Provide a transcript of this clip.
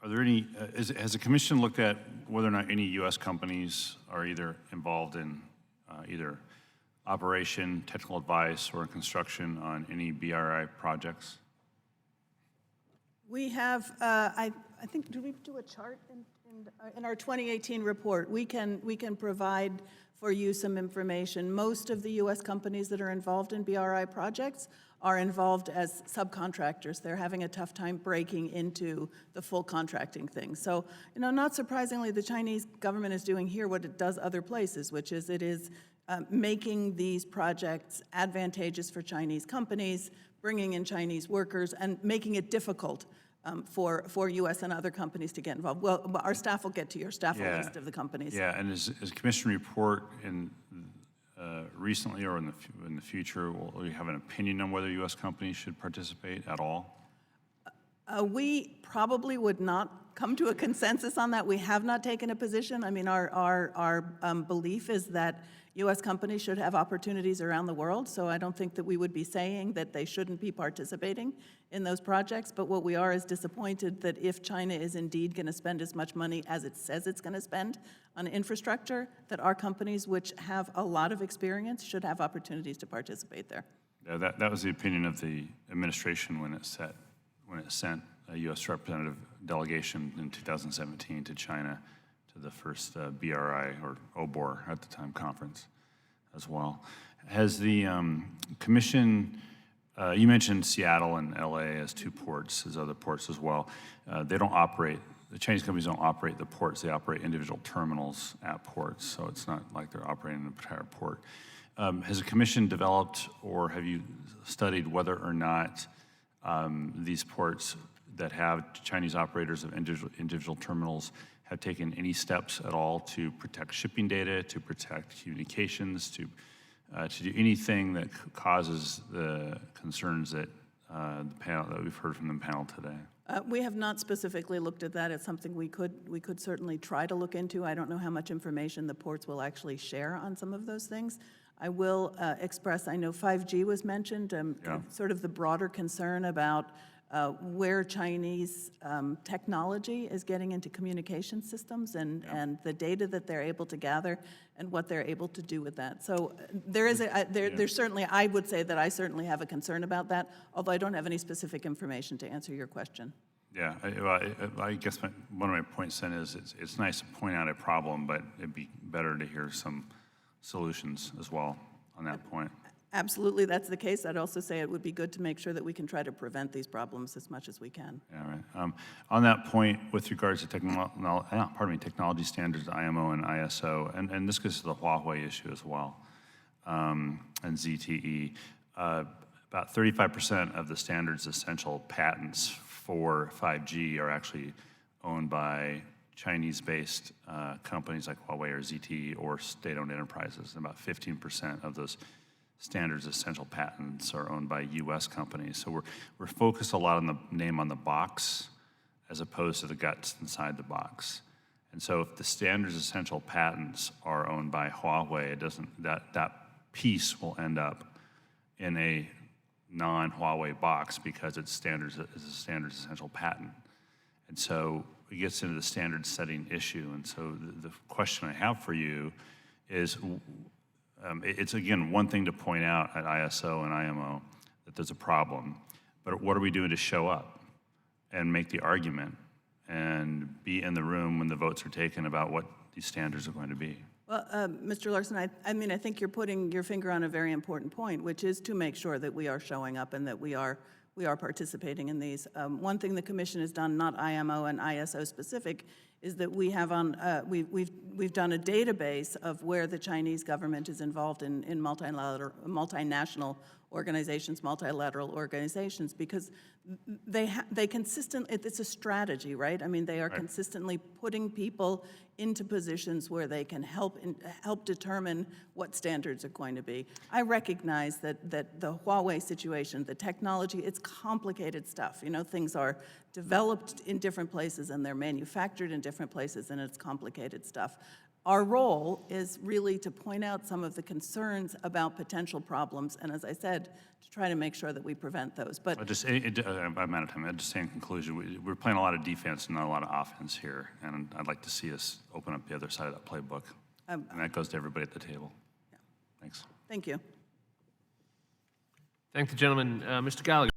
Are there any, has the commission looked at whether or not any U.S. companies are either involved in either operation, technical advice, or construction on any BRI projects? We have, I think, did we do a chart in our 2018 report? We can provide for you some information. Most of the U.S. companies that are involved in BRI projects are involved as subcontractors. They're having a tough time breaking into the full contracting thing. So, not surprisingly, the Chinese government is doing here what it does other places, which is it is making these projects advantageous for Chinese companies, bringing in Chinese workers, and making it difficult for U.S. and other companies to get involved. Well, our staff will get to your staff list of the companies. Yeah, and is commission report in recently or in the future, will you have an opinion on whether U.S. companies should participate at all? We probably would not come to a consensus on that. We have not taken a position. I mean, our belief is that U.S. companies should have opportunities around the world, so I don't think that we would be saying that they shouldn't be participating in those projects, but what we are is disappointed that if China is indeed going to spend as much money as it says it's going to spend on infrastructure, that our companies, which have a lot of experience, should have opportunities to participate there. Yeah, that was the opinion of the administration when it sent a U.S. representative delegation in 2017 to China to the first BRI or OBOR at the time conference as well. Has the commission, you mentioned Seattle and LA as two ports, as other ports as well. They don't operate, the Chinese companies don't operate the ports, they operate individual terminals at ports, so it's not like they're operating an entire port. Has the commission developed or have you studied whether or not these ports that have Chinese operators of individual terminals have taken any steps at all to protect shipping data, to protect communications, to do anything that causes the concerns that that we've heard from the panel today? We have not specifically looked at that. It's something we could certainly try to look into. I don't know how much information the ports will actually share on some of those things. I will express, I know 5G was mentioned, sort of the broader concern about where Chinese technology is getting into communication systems and the data that they're able to gather and what they're able to do with that. So there is there's certainly, I would say that I certainly have a concern about that, although I don't have any specific information to answer your question. Yeah, I guess one of my points then is it's nice to point out a problem, but it'd be better to hear some solutions as well on that point. Absolutely, that's the case. I'd also say it would be good to make sure that we can try to prevent these problems as much as we can. Yeah, right. On that point, with regards to technology standards, IMO and ISO, and this goes to the Huawei issue as well, and ZTE, about 35% of the standards essential patents for 5G are actually owned by Chinese-based companies like Huawei or ZTE or state-owned enterprises, and about 15% of those standards essential patents are owned by U.S. companies. So we're focused a lot on the name on the box as opposed to the guts inside the box. And so if the standards essential patents are owned by Huawei, it doesn't, that piece will end up in a non-Huawei box because it's a standards essential patent. And so it gets into the standard setting issue. And so the question I have for you is, it's, again, one thing to point out at ISO and IMO that there's a problem, but what are we doing to show up and make the argument and be in the room when the votes are taken about what these standards are going to be? Well, Mr. Larsen, I mean, I think you're putting your finger on a very important point, which is to make sure that we are showing up and that we are participating in these. One thing the Commission has done, not IMO and ISO specific, is that we have we've done a database of where the Chinese government is involved in multinational organizations, multilateral organizations, because they consistently, it's a strategy, right? I mean, they are consistently putting people into positions where they can help determine what standards are going to be. I recognize that the Huawei situation, the technology, it's complicated stuff. You know, things are developed in different places and they're manufactured in different places, and it's complicated stuff. Our role is really to point out some of the concerns about potential problems, and as I said, to try to make sure that we prevent those. But I'm out of time. I'd just say in conclusion, we're playing a lot of defense and not a lot of offense here, and I'd like to see us open up the other side of that playbook. And that goes to everybody at the table. Yeah. Thanks. Thank you. Thank the gentleman. Mr. Gallagher.